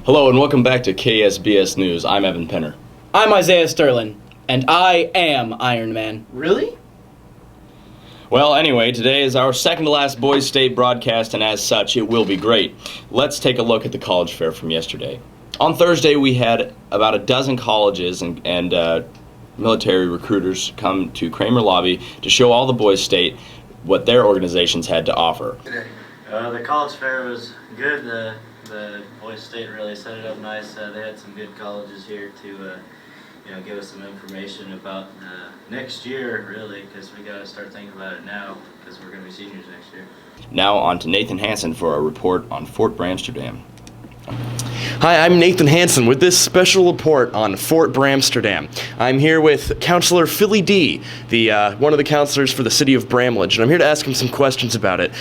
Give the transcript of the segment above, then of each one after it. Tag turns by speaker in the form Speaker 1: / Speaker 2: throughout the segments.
Speaker 1: Hello and welcome back to KSBS News. I'm Evan Penner.
Speaker 2: I'm Isaiah Sterling, and I am Iron Man.
Speaker 3: Really?
Speaker 1: Well, anyway, today is our second to last Boys State broadcast, and as such, it will be great. Let's take a look at the college fair from yesterday. On Thursday, we had about a dozen colleges and military recruiters come to Kramer Lobby to show all the Boys State what their organizations had to offer.
Speaker 4: The college fair was good. The Boys State really set it up nice. They had some good colleges here to give us some information about next year, really, because we got to start thinking about it now because we're going to be seniors next year.
Speaker 1: Now on to Nathan Hansen for a report on Fort Bramsterdam.
Speaker 5: Hi, I'm Nathan Hansen with this special report on Fort Bramsterdam. I'm here with Counselor Philly D, one of the counselors for the city of Bramlage, and I'm here to ask him some questions about it.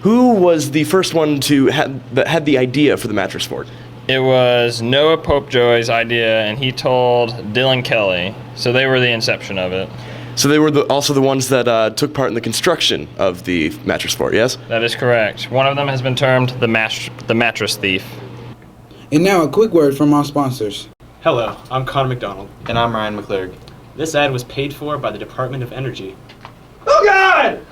Speaker 5: Who was the first one to had the idea for the mattress fort?
Speaker 6: It was Noah Popejoy's idea, and he told Dylan Kelly, so they were the inception of it.
Speaker 5: So they were also the ones that took part in the construction of the mattress fort, yes?
Speaker 6: That is correct. One of them has been termed the mattress thief.
Speaker 7: And now a quick word from our sponsors.
Speaker 8: Hello, I'm Connor McDonald.
Speaker 3: And I'm Ryan McClurg.
Speaker 8: This ad was paid for by the Department of Energy.
Speaker 3: Oh God!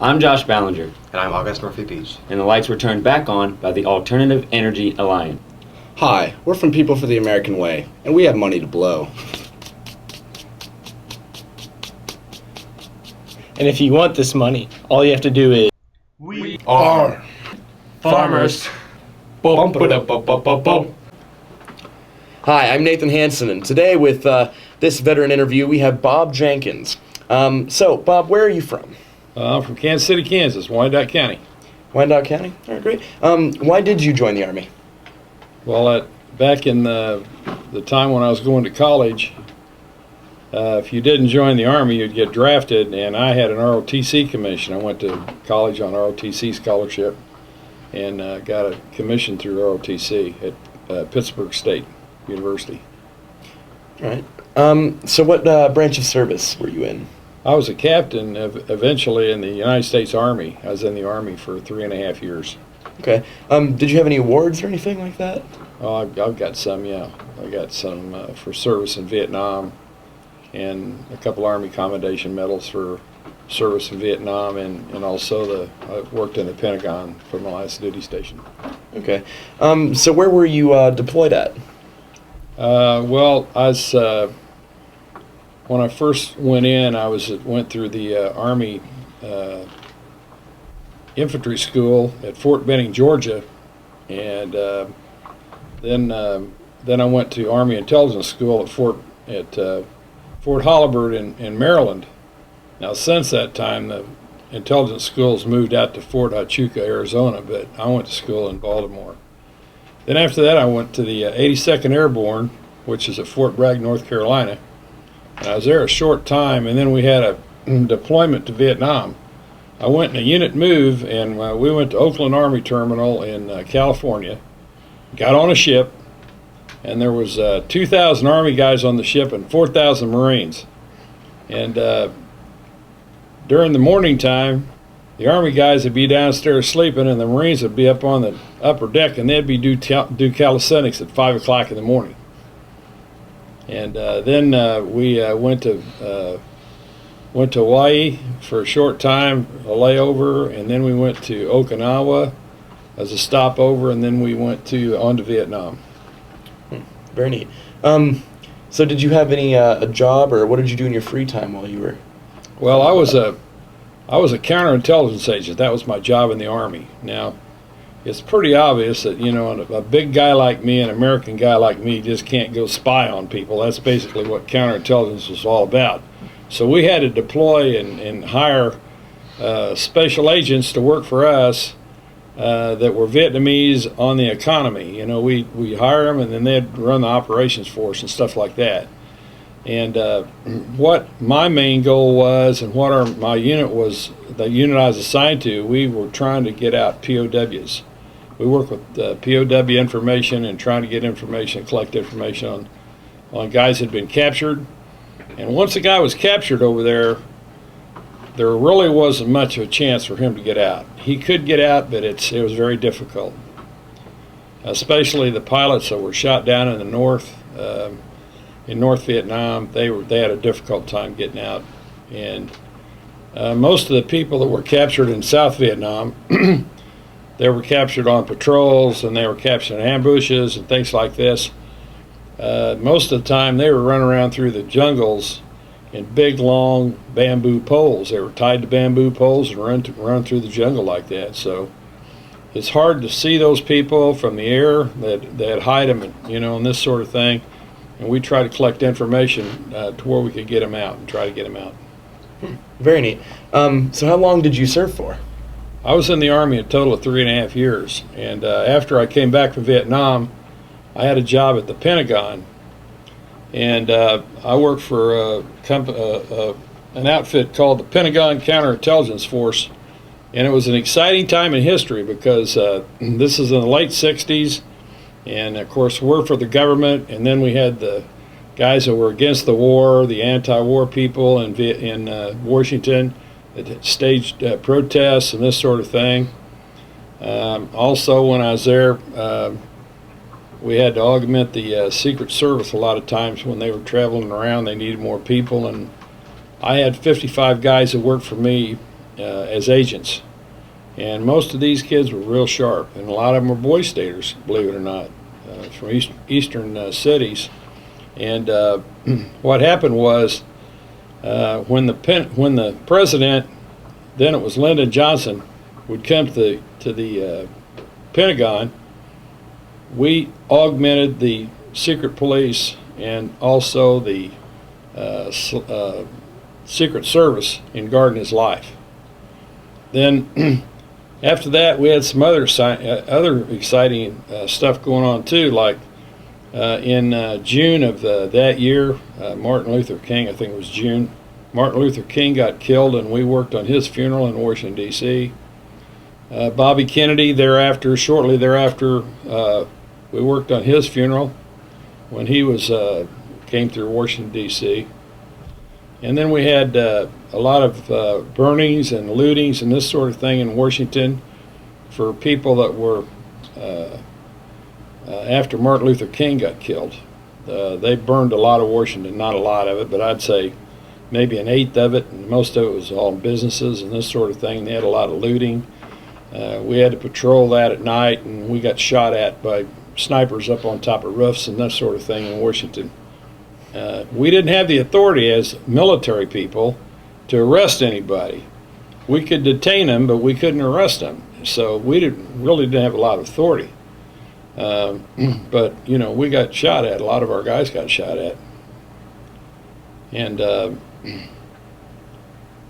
Speaker 9: I'm Josh Ballinger,
Speaker 3: And I'm August Murphy Beach.
Speaker 9: and the lights were turned back on by the Alternative Energy Alliance.
Speaker 2: Hi, we're from People for the American Way, and we have money to blow.
Speaker 8: And if you want this money, all you have to do is...
Speaker 3: We are farmers.
Speaker 2: Bump it up, bump, bump, bump, bump.
Speaker 5: Hi, I'm Nathan Hansen, and today with this veteran interview, we have Bob Jenkins. So, Bob, where are you from?
Speaker 10: I'm from Kansas City, Kansas, Wyandotte County.
Speaker 5: Wyandotte County? All right, great. Why did you join the Army?
Speaker 10: Well, back in the time when I was going to college, if you didn't join the Army, you'd get drafted, and I had an ROTC commission. I went to college on ROTC scholarship and got a commission through ROTC at Pittsburgh State University.
Speaker 5: All right. So what branch of service were you in?
Speaker 10: I was a captain eventually in the United States Army. I was in the Army for 3.5 years.
Speaker 5: Okay. Did you have any awards or anything like that?
Speaker 10: Oh, I've got some, yeah. I got some for service in Vietnam and a couple Army Commendation medals for service in Vietnam, and also I worked in the Pentagon for my last duty station.
Speaker 5: Okay. So where were you deployed at?
Speaker 10: Well, I was, when I first went in, I went through the Army infantry school at Fort Benning, Georgia, and then I went to Army intelligence school at Fort Holabird in Maryland. Now, since that time, the intelligence schools moved out to Fort Huachuca, Arizona, but I went to school in Baltimore. Then after that, I went to the 82nd Airborne, which is at Fort Bragg, North Carolina, and I was there a short time, and then we had a deployment to Vietnam. I went in a unit move, and we went to Oakland Army Terminal in California, got on a ship, and there was 2,000 Army guys on the ship and 4,000 Marines. And during the morning time, the Army guys would be downstairs sleeping, and the Marines would be up on the upper deck, and they'd be do calisthenics at 5 o'clock in the morning. And then we went to Hawaii for a short time, a layover, and then we went to Okinawa as a stopover, and then we went on to Vietnam.
Speaker 5: Very neat. So did you have any a job, or what did you do in your free time while you were?
Speaker 10: Well, I was a counterintelligence agent. That was my job in the Army. Now, it's pretty obvious that, a big guy like me, an American guy like me, just can't go spy on people. That's basically what counterintelligence was all about. So we had to deploy and hire special agents to work for us that were Vietnamese on the economy. We hire them, and then they'd run the operations for us and stuff like that. And what my main goal was, and what my unit was, the unit I was assigned to, we were trying to get out POWs. We work with POW information and trying to get information, collect information on guys that had been captured. And once a guy was captured over there, there really wasn't much of a chance for him to get out. He could get out, but it was very difficult. Especially the pilots that were shot down in the north, in North Vietnam, they had a difficult time getting out. And most of the people that were captured in South Vietnam, they were captured on patrols and they were captured in ambushes and things like this. Most of the time they were running around through the jungles in big long bamboo poles. They were tied to bamboo poles and run through the jungle like that. So it's hard to see those people from the air that hide them, and this sort of thing. And we try to collect information to where we could get them out and try to get them out.
Speaker 5: Very neat. So how long did you serve for?
Speaker 10: I was in the Army a total of 3.5 years. And after I came back from Vietnam, I had a job at the Pentagon. And I worked for an outfit called the Pentagon Counterintelligence Force. And it was an exciting time in history because this is in the late 60s. And, of course, we're for the government. And then we had the guys that were against the war, the anti-war people in Washington that staged protests and this sort of thing. Also, when I was there, we had to augment the Secret Service a lot of times. When they were traveling around, they needed more people. And I had 55 guys that worked for me as agents. And most of these kids were real sharp. And a lot of them were Boy Staters, believe it or not, from eastern cities. And what happened was when the president, then it was Lyndon Johnson, would come to the Pentagon, we augmented the secret police and also the Secret Service in guarding his life. Then after that, we had some other exciting stuff going on too, like in June of that year, Martin Luther King, I think it was June, Martin Luther King got killed, and we worked on his funeral in Washington, D.C. Bobby Kennedy, shortly thereafter, we worked on his funeral when he came through Washington, D.C. And then we had a lot of burnings and lootings and this sort of thing in Washington for people that were after Martin Luther King got killed. They burned a lot of Washington, not a lot of it, but I'd say maybe an eighth of it, and most of it was all businesses and this sort of thing. They had a lot of looting. We had to patrol that at night, and we got shot at by snipers up on top of roofs and that sort of thing in Washington. We didn't have the authority as military people to arrest anybody. We could detain them, but we couldn't arrest them. So we really didn't have a lot of authority. But, we got shot at. A lot of our guys got shot at. And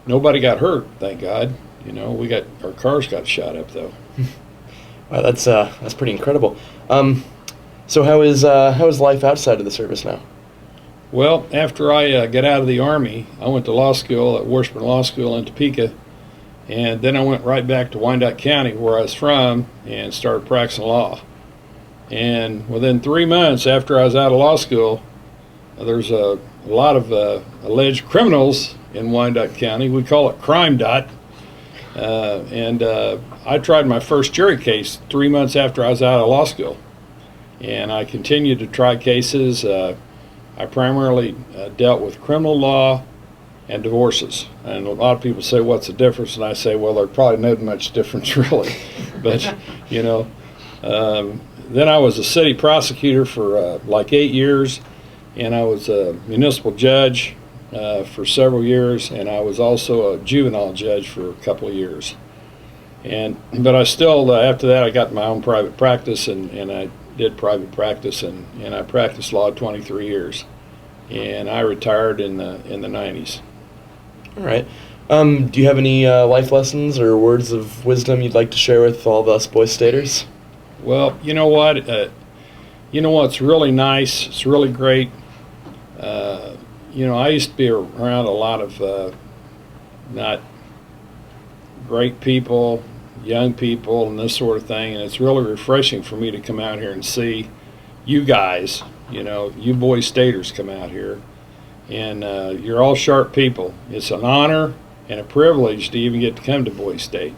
Speaker 10: nobody got hurt, thank God. Our cars got shot up, though.
Speaker 5: Wow, that's pretty incredible. So how is life outside of the service now?
Speaker 10: Well, after I got out of the Army, I went to law school at Washburn Law School in Topeka, and then I went right back to Wyandotte County, where I was from, and started practicing law. And within 3 months after I was out of law school, there's a lot of alleged criminals in Wyandotte County. We call it Crime Dot. And I tried my first jury case 3 months after I was out of law school. And I continued to try cases. I primarily dealt with criminal law and divorces. And a lot of people say, what's the difference? And I say, well, there's probably not much difference, really. But, then I was a city prosecutor for like 8 years, and I was a municipal judge for several years, and I was also a juvenile judge for a couple of years. But I still, after that, I got my own private practice, and I did private practice, and I practiced law 23 years, and I retired in the 90s.
Speaker 5: All right. Do you have any life lessons or words of wisdom you'd like to share with all of us Boy Staters?
Speaker 10: Well, you know what? It's really nice. It's really great. I used to be around a lot of not great people, young people, and this sort of thing, and it's really refreshing for me to come out here and see you guys, you Boy Staters come out here, and you're all sharp people. It's an honor and a privilege to even get to come to Boise State.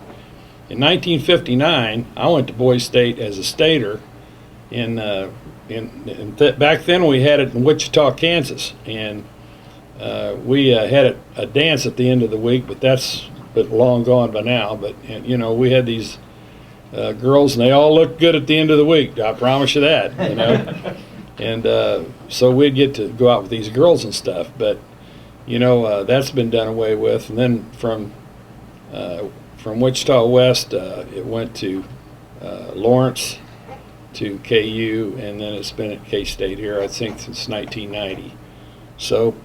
Speaker 10: In 1959, I went to Boise State as a stater. Back then we had it in Wichita, Kansas, and we had a dance at the end of the week, but that's long gone by now. But you know, we had these girls, and they all looked good at the end of the week. I promise you that. You know, and so we'd get to go out with these girls and stuff. But you know, that's been done away with. And then from Wichita West, it went to Lawrence, to KU, and then it's been at K-State here, I think, since 1990. So,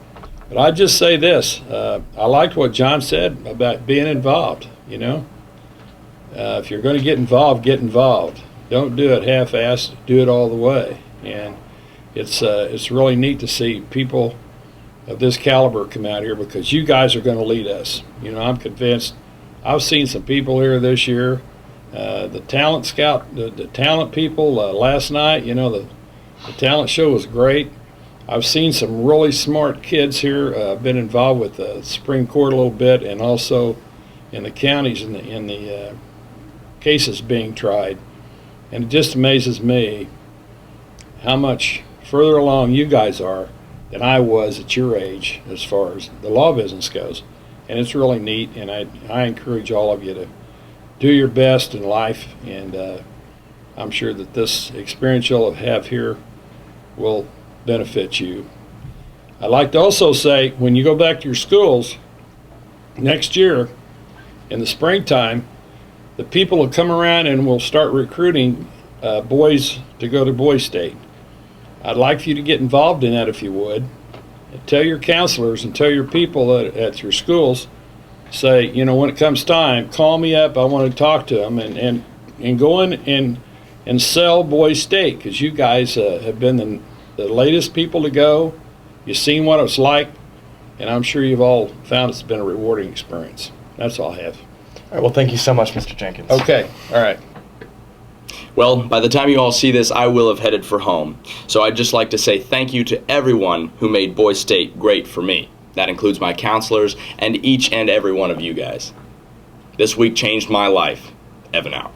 Speaker 10: but I'd just say this. I liked what John said about being involved, you know. If you're going to get involved. Don't do it half-assed, do it all the way. And it's really neat to see people of this caliber come out here, because you guys are going to lead us. You know, I'm convinced. I've seen some people here this year. The talent scout, the talent people last night, you know, the talent show was great. I've seen some really smart kids here. I've been involved with the Supreme Court a little bit, and also in the counties in the cases being tried. And it just amazes me how much further along you guys are than I was at your age as far as the law business goes. And it's really neat, and I encourage all of you to do your best in life, and I'm sure that this experience you'll have here will benefit you. I'd like to also say, when you go back to your schools next year in the springtime, the people will come around and will start recruiting boys to go to Boise State. I'd like for you to get involved in that if you would. And tell your counselors and tell your people at your schools, say, you know, when it comes time, call me up. I want to talk to them, and go in and sell Boise State, because you guys have been the latest people to go. You've seen what it's like, and I'm sure you've all found it's been a rewarding experience. That's all I have.
Speaker 5: All right, well, thank you so much, Mr. Jenkins.
Speaker 10: Okay, all right.
Speaker 1: Well, by the time you all see this, I will have headed for home. So I'd just like to say thank you to everyone who made Boise State great for me. That includes my counselors and each and every one of you guys. This week changed my life. Evan out.